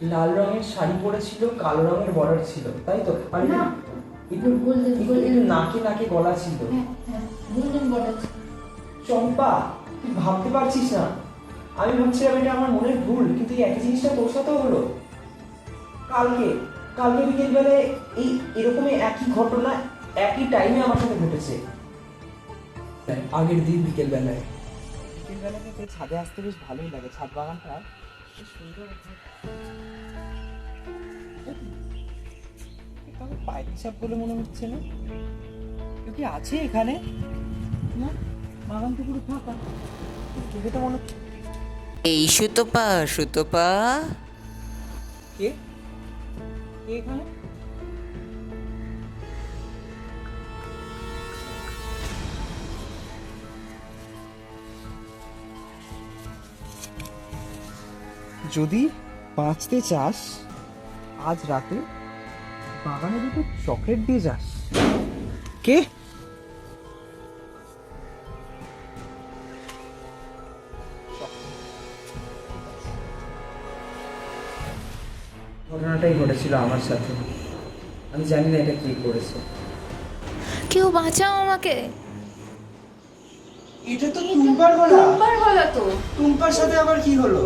লাল রঙের শাড়ি পরেছিল, কালো রঙের বর্ডার ছিল, তাই তো? আর না, একটু গোল্ডেন একটু নাকে নাকে গলা ছিল। হ্যাঁ হ্যাঁ, গোল্ডেন বর্ডার। চম্পা, তুই ভাবতে পারছিস না, আমি ভাবছিলাম এটা আমার মনের ভুল, কিন্তু এই একই জিনিসটা তোর সাথেও হলো। কালকে কালকে বিকেলবেলায় এরকমই একই ঘটনা একই টাইমে আমার সাথে ঘটেছে। আগের দিন বিকেলবেলায় থেকে ছাদে আসতে বেশ ভালোই লাগে, ছাদ বাগানটা বেশ সুন্দর। তবে পায়রি সাপ বলে মনে হচ্ছে না, কেউ কি আছে এখানে? না, বাগান তো পুরো ফাঁকা, দেখে তো মনে হচ্ছে। এই সুতপা, সুতপা, কে কে এখানে? যদি বাঁচতে চাস আজ রাতে বাগানে দুটো চকলেট দিয়ে যাস। কে? ঘটনাটাই ঘটেছিল আমার সাথে, আমি জানি না এটা কে করেছে। কেউ বাঁচাও আমাকে। এটা তো টুম্পার গলা। টুম্পার গলা তো। টুম্পার সাথে আবার কি হলো?